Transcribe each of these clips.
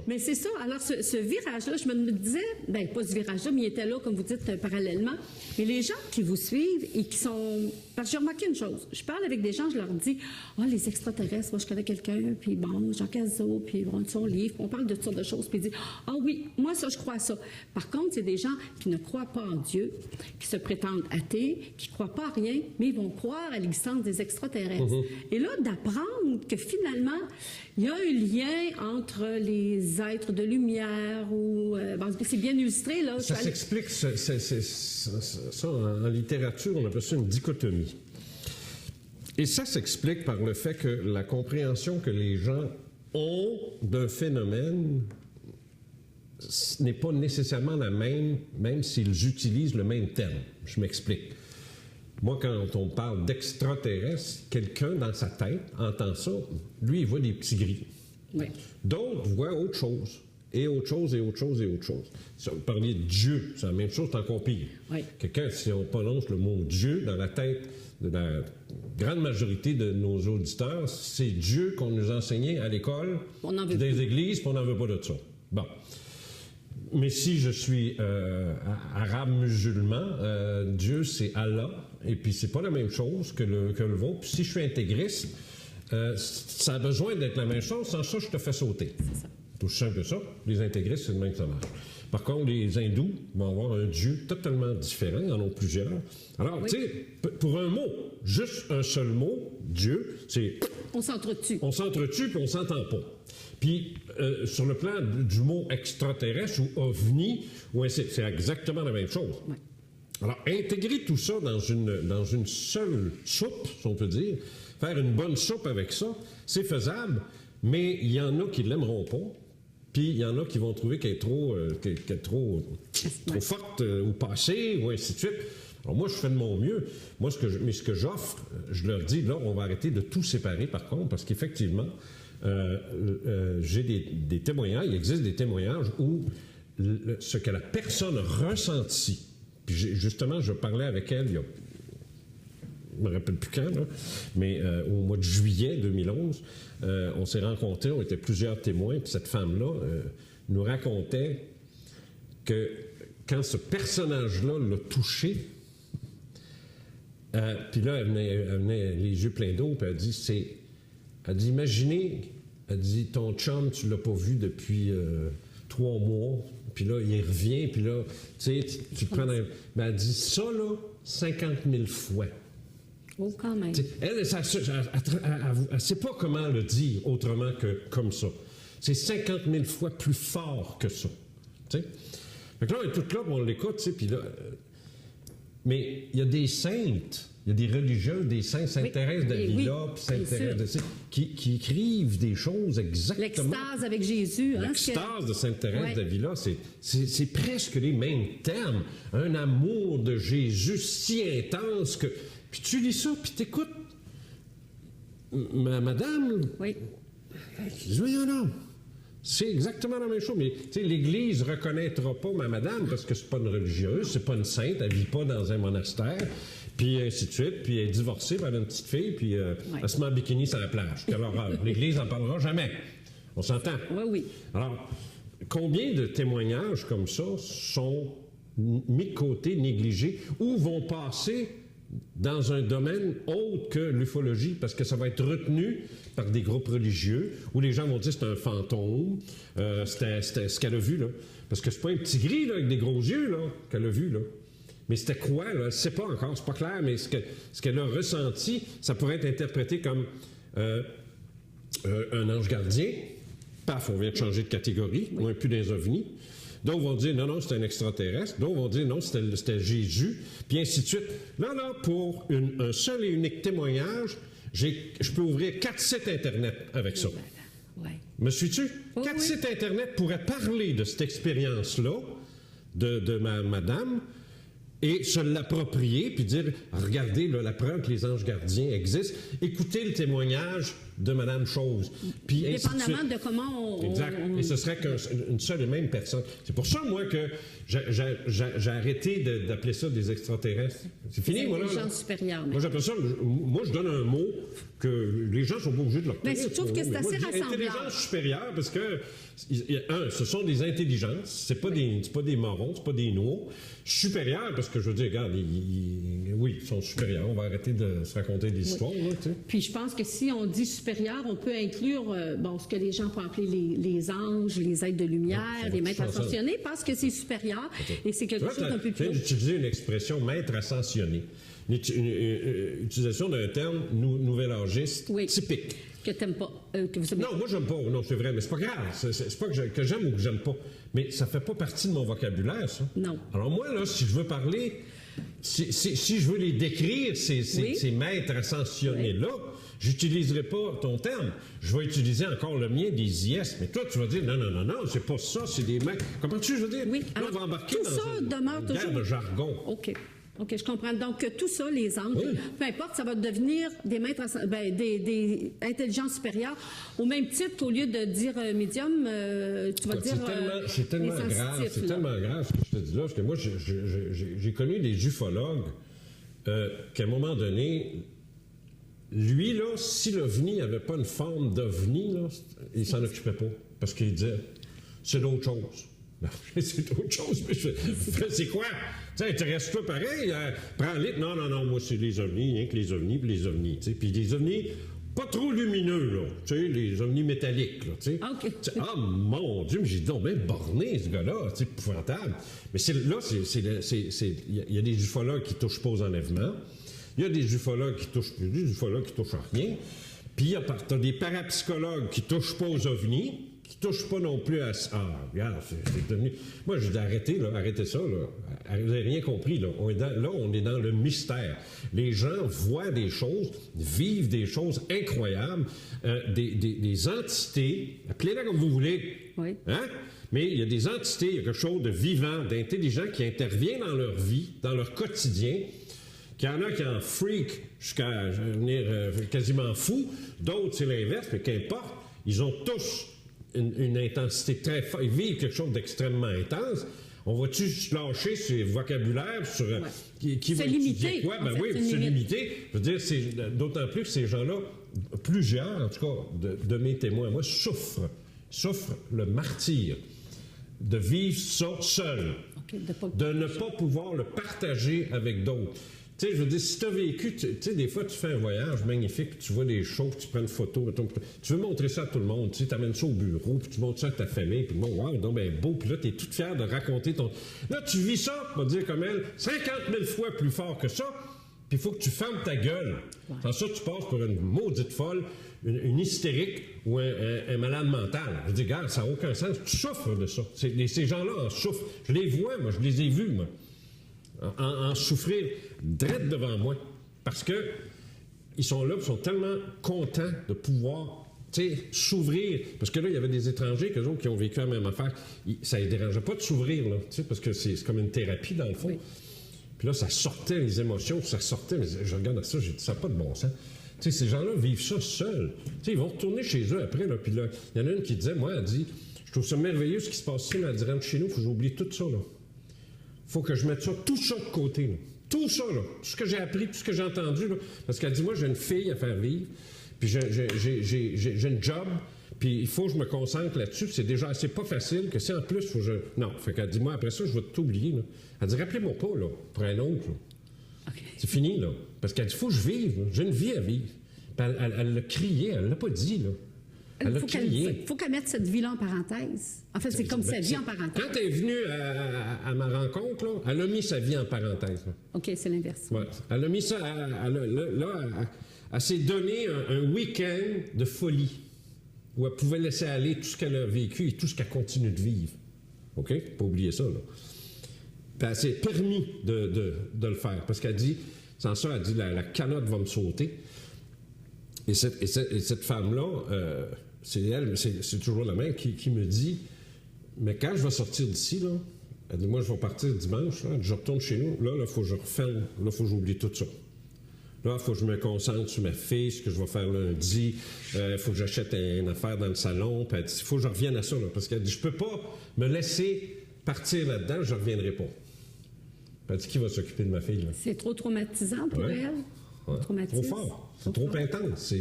Mais c'est ça. Alors, ce virage-là, je me disais, ben pas ce virage-là, mais il était là, comme vous dites, parallèlement. Mais les gens qui vous suivent et qui sont... Parce que j'ai remarqué une chose. Je parle avec des gens, je leur dis, ah, les extraterrestres, moi, je connais quelqu'un, puis bon, Jean Cazot, puis bon, son livre, on parle de toutes sortes de choses, puis ils disent, ah oui, moi, ça, je crois à ça. Par contre, c'est des gens qui ne croient pas en Dieu, qui se prétendent athées, qui ne croient pas à rien, mais ils vont croire à l'existence des extraterrestres. Et là, d'apprendre que finalement, il y a un lien entre les êtres de lumière ou... bon, c'est bien illustré, là. Ça s'explique, ça, en littérature, on appelle ça une dichotomie. Et ça s'explique par le fait que la compréhension que les gens ont d'un phénomène n'est pas nécessairement la même, même s'ils utilisent le même terme. Je m'explique. Moi, quand on parle d'extraterrestre, quelqu'un dans sa tête entend ça, lui, il voit des petits gris. Oui. D'autres voient autre chose, et autre chose, et autre chose, et autre chose. Si on parlait de Dieu, c'est la même chose, c'est encore pire. Oui. Quelqu'un, si on prononce le mot Dieu dans la tête de la grande majorité de nos auditeurs, c'est Dieu qu'on nous enseignait à l'école, dans les églises, puis on n'en veut pas de ça. Bon. Mais si je suis arabe musulman, Dieu c'est Allah, et puis c'est pas la même chose que le vôtre. Puis si je suis intégriste, ça a besoin d'être la même chose, sans ça je te fais sauter. C'est ça. Tout simple que ça. Les intégristes, c'est le même que ça marche. Par contre, les hindous vont avoir un Dieu totalement différent, ils en ont plusieurs. Alors, oui. Tu sais, pour un mot, juste un seul mot, Dieu, c'est... On s'entretue. On s'entretue, puis on s'entend pas. Puis, sur le plan du mot extraterrestre ou ovni, ouais, c'est exactement la même chose. Oui. Alors, intégrer tout ça dans une seule soupe, si on peut dire, faire une bonne soupe avec ça, c'est faisable, mais il y en a qui ne l'aimeront pas, puis il y en a qui vont trouver qu'elle est trop forte ou passée, ou ainsi de suite. Alors moi, je fais de mon mieux. Moi, ce que j'offre, je leur dis, là, on va arrêter de tout séparer, par contre, parce qu'effectivement, j'ai des témoignages, il existe des témoignages où ce que la personne a ressenti, puis justement, je parlais avec elle il y a, je ne me rappelle plus quand, là, mais au mois de juillet 2011, on s'est rencontrés, on était plusieurs témoins, puis cette femme-là nous racontait que quand ce personnage-là l'a touchée, puis là, elle venait les yeux pleins d'eau, puis elle dit, imaginez, elle dit, ton chum, tu l'as pas vu depuis 3 mois, puis là, il revient, puis là, tu sais, tu prends un... Ben, elle dit, ça, là, 50 000 fois. Oh, quand même. Elle ne sait pas comment le dire autrement que comme ça. C'est 50 000 fois plus fort que ça. T'sais? Fait que là, on est toutes là, on l'écoute, puis là... mais il y a des saintes, il y a des religieuses, des saints, Sainte-Thérèse d'Avila, puis Sainte-Thérèse qui écrivent des choses exactement... L'extase avec Jésus. L'extase de Sainte-Thérèse d'Avila, c'est presque les mêmes termes. Un amour de Jésus si intense que... Puis tu lis ça, puis t'écoutes. Madame... Oui. Voyons là. C'est exactement la même chose. Mais tu sais, l'Église ne reconnaîtra pas ma madame parce que c'est pas une religieuse, c'est pas une sainte, elle vit pas dans un monastère, puis ainsi de suite, puis elle est divorcée par une petite fille, puis elle se met en bikini sur la plage. Quelle horreur. L'Église n'en parlera jamais. On s'entend? Oui, oui. Alors, combien de témoignages comme ça sont mis de côté, négligés, ou vont passer dans un domaine autre que l'ufologie, parce que ça va être retenu par des groupes religieux, où les gens vont dire c'est un fantôme, c'était ce qu'elle a vu, là. Parce que c'est pas un petit gris, là, avec des gros yeux, là, qu'elle a vu, là. Mais c'était quoi, là? Elle ne sait pas encore, c'est pas clair, mais ce qu'elle a ressenti, ça pourrait être interprété comme un ange gardien. Paf, on vient de changer de catégorie, on n'est plus dans les ovnis. D'autres vont dire non, c'était un extraterrestre. D'autres vont dire non, c'était Jésus. Puis ainsi de suite. Là, pour un seul et unique témoignage, je peux ouvrir 4 sites Internet avec ça. Ouais. Me suis-tu? 4 sites Internet pourraient parler de cette expérience-là de ma madame et se l'approprier puis dire regardez, là, la preuve que les anges gardiens existent. Écoutez le témoignage de Madame Chose. Puis ainsi de Dépendamment suite. de comment on... Exact. Et ce serait qu'une seule et même personne. C'est pour ça, moi, que j'ai arrêté d'appeler ça des extraterrestres. C'est fini, moi, là. Intelligence supérieure. Moi, j'appelle ça... Moi, je donne un mot que les gens sont pas obligés de le Mais retenir. je trouve que c'est Mais moi, assez je dis rassembleur. intelligence supérieure, parce que, ce sont des intelligences. C'est pas des morons, c'est pas des noix. Supérieurs, parce que je veux dire, regarde, oui, ils sont supérieurs. On va arrêter de se raconter des histoires, là, tu sais. Puis je pense que si on dit supérieur, on peut inclure ce que les gens peuvent appeler les anges, les êtres de lumière, les maîtres ascensionnés, parce que c'est supérieur et c'est quelque chose d'un peu plus haut. D'utiliser une expression maître ascensionné. Une utilisation d'un terme nouvel-âgiste typique. Que t'aimes pas. Que vous aimez. Non, moi, j'aime pas. Non, c'est vrai, mais c'est pas grave. C'est pas que j'aime ou que j'aime pas. Mais ça fait pas partie de mon vocabulaire, ça. Non. Alors, moi, là, si je veux parler, si je veux les décrire, ces maîtres ascensionnés-là, j'utiliserai pas ton terme. Je vais utiliser encore le mien, des IS. Mais toi, tu vas dire, non, c'est pas ça, c'est des maîtres. Comment tu veux dire? Oui. Là, Alors, on va embarquer tout dans ça une demeure guerre toujours... de jargon. OK, je comprends. Donc, tout ça, les anges, peu importe, ça va devenir des maîtres, des intelligences supérieures, au même titre qu'au lieu de dire médium, tu vas dire. C'est tellement grave, c'est tellement grave ce que je te dis là, parce que moi, j'ai connu des ufologues qu'à un moment donné, lui, là, si l'OVNI n'avait pas une forme d'OVNI, là, il s'en occupait pas, parce qu'il disait, c'est d'autres choses. C'est autre chose, mais c'est quoi? Tu sais, intéresse-toi pareil, prends-les. Non, moi, c'est les ovnis, rien que les ovnis, puis les ovnis, tu sais. Puis des ovnis pas trop lumineux, là. Tu sais, les ovnis métalliques, là, tu sais. OK. Ah, mon Dieu, mais j'ai donc bien borné, ce gars-là, tu sais, épouvantable. Mais il y a des ufologues qui touchent pas aux enlèvements. Il y a des ufologues qui touchent plus, des ufologues qui touchent à rien. Puis, t'as des parapsychologues qui touchent pas aux ovnis, qui touchent pas non plus à ça. Ah, regarde, c'est devenu... Moi, je dis arrêtez ça, là. Vous n'avez rien compris, là. On est dans le mystère. Les gens voient des choses, vivent des choses incroyables, des entités, appelez-les comme vous voulez. Oui. Hein? Mais il y a des entités, il y a quelque chose de vivant, d'intelligent qui intervient dans leur vie, dans leur quotidien. Qu'il y en a qui en freak jusqu'à devenir quasiment fou. D'autres, c'est l'inverse, mais qu'importe. Ils ont tous une intensité très forte. Ils vivent quelque chose d'extrêmement intense. On va-tu se lâcher sur les vocabulaires, sur qui va étudier quoi? Ben oui, c'est limité. Je veux dire, d'autant plus que ces gens-là, plusieurs, en tout cas, de mes témoins, moi, souffrent le martyre de vivre ça seul, de ne pas pouvoir le partager avec d'autres. Tu sais, je veux dire, si tu as vécu, tu sais, des fois, tu fais un voyage magnifique, tu vois des choses, tu prends une photo, tu veux montrer ça à tout le monde, tu sais, tu amènes ça au bureau, puis tu montres ça à ta famille, puis le monde, wow, donc, ben beau, puis là, tu es toute fière de raconter ton... Là, tu vis ça, on va dire comme elle, 50 000 fois plus fort que ça, puis il faut que tu fermes ta gueule. Sans ça, tu passes pour une maudite folle, une hystérique ou un malade mental. Je dis, regarde, ça n'a aucun sens, tu souffres de ça. Ces gens-là en souffrent. Je les vois, moi, je les ai vus, moi. En souffrir direct devant moi. Parce que ils sont là, ils sont tellement contents de pouvoir s'ouvrir. Parce que là, il y avait des étrangers qui ont vécu la même affaire. Ça ne les dérangeait pas de s'ouvrir, là, parce que c'est comme une thérapie, dans le fond. Oui. Puis là, ça sortait les émotions, ça sortait. Mais je regarde ça, j'ai dit, ça n'a pas de bon sens. T'sais, ces gens-là vivent ça seuls. T'sais, ils vont retourner chez eux après. Là, puis là, il y en a une qui disait, moi, elle dit, je trouve ça merveilleux ce qui se passe ici, mais elle dit, rentre chez nous, il faut que j'oublie tout ça, là. Faut que je mette ça, tout ça de côté, là. Tout ça, là. Tout ce que j'ai appris, tout ce que j'ai entendu, là. Parce qu'elle dit, moi, j'ai une fille à faire vivre, puis j'ai une job, puis il faut que je me concentre là-dessus. C'est pas facile que si en plus, faut que je... Non. Fait qu'elle dit, moi, après ça, je vais t'oublier, là. Elle dit, rappelez-moi pas, là, pour un autre, là. Okay. C'est fini, là. Parce qu'elle dit, il faut que je vive, là. J'ai une vie à vivre. Puis elle l'a crié, elle l'a pas dit, là. Il faut qu'elle mette cette vie-là en parenthèse. En fait, c'est comme sa vie en parenthèse. Quand elle est venue à ma rencontre, là, elle a mis sa vie en parenthèse. Là. OK, c'est l'inverse. Ouais. Elle a mis ça... Elle s'est donné un week-end de folie où elle pouvait laisser aller tout ce qu'elle a vécu et tout ce qu'elle continue de vivre. OK? Pas oublier ça, là. Puis elle s'est permis de le faire. Parce qu'elle dit... Sans ça, elle dit, la canotte va me sauter. Et cette femme-là... c'est elle, c'est toujours la même, qui me dit, mais quand je vais sortir d'ici, là, elle dit, moi, je vais partir dimanche, là, je retourne chez nous, là, il faut que je referme, là, il faut que j'oublie tout ça. Là, il faut que je me concentre sur ma fille, ce que je vais faire lundi. Il faut que j'achète une affaire dans le salon. Puis elle dit, il faut que je revienne à ça. Là, parce qu'elle dit, je peux pas me laisser partir là-dedans, je ne reviendrai pas. Puis elle dit, qui va s'occuper de ma fille? Là? C'est trop traumatisant pour elle? Ouais. Trop fort. C'est trop intense.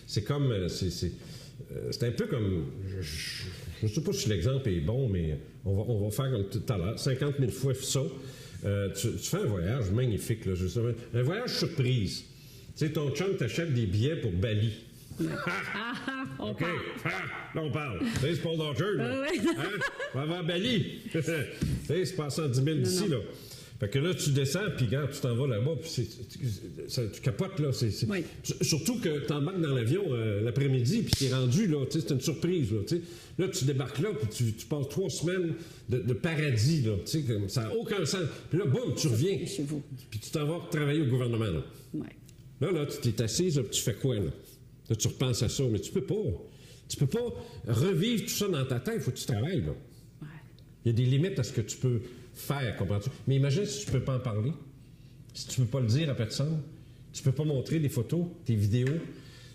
C'est comme... c'est un peu comme... Je ne sais pas si l'exemple est bon, mais on va faire comme tout à l'heure. 50 000 fois ça. Tu fais un voyage magnifique, là, justement. Un voyage surprise. Tu sais, ton chum t'achète des billets pour Bali. On OK. Là, on parle. Tu sais, c'est Paul Dodger, là. Hein? On va avoir Bali. Tu sais, c'est passé en 10 000 d'ici, là. Fait que là, tu descends, puis quand tu t'en vas là-bas, puis tu capotes, là. Oui. Surtout que tu embarques dans l'avion l'après-midi, puis tu es rendu, là. Tu sais, c'est une surprise, là. Tu sais. Là, tu débarques là, puis tu passes 3 semaines de paradis, là. Tu sais, comme ça n'a aucun sens. Puis là, boum, tu reviens. Chez vous. Puis tu t'en vas travailler au gouvernement, là. Oui. Là, tu t'es assise, là, puis tu fais quoi, là? Là, tu repenses à ça, mais tu peux pas. Tu peux pas revivre tout ça dans ta tête, il faut que tu travailles, là. Ouais. Il y a des limites à ce que tu peux faire, comprends-tu? Mais imagine si tu ne peux pas en parler, si tu ne peux pas le dire à personne, tu ne peux pas montrer des photos, des vidéos,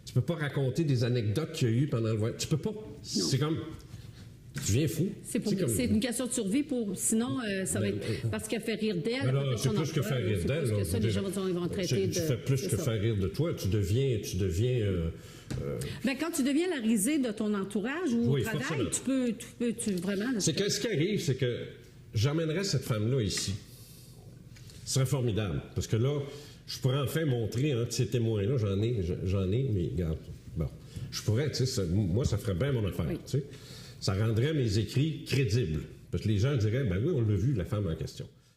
tu ne peux pas raconter des anecdotes qu'il y a eu pendant le voyage. Tu peux pas. C'est comme... Tu deviens fou. C'est une question de survie pour... Sinon, ça va être... Parce qu'elle fait rire d'elle. C'est plus que faire rire d'elle. C'est ça, les gens vont traiter de... Tu fais plus que faire rire de toi. Tu deviens Bien, quand tu deviens la risée de ton entourage ou au travail, forcément. tu peux vraiment... C'est que ce qui arrive, c'est que j'emmènerais cette femme-là ici. Ce serait formidable. Parce que là, je pourrais enfin montrer ces témoins-là. J'en ai, mais regarde. Bon. Je pourrais, tu sais, moi, ça ferait bien mon affaire. Oui. Tu sais. Ça rendrait mes écrits crédibles. Parce que les gens diraient, ben oui, on l'a vu, la femme en question.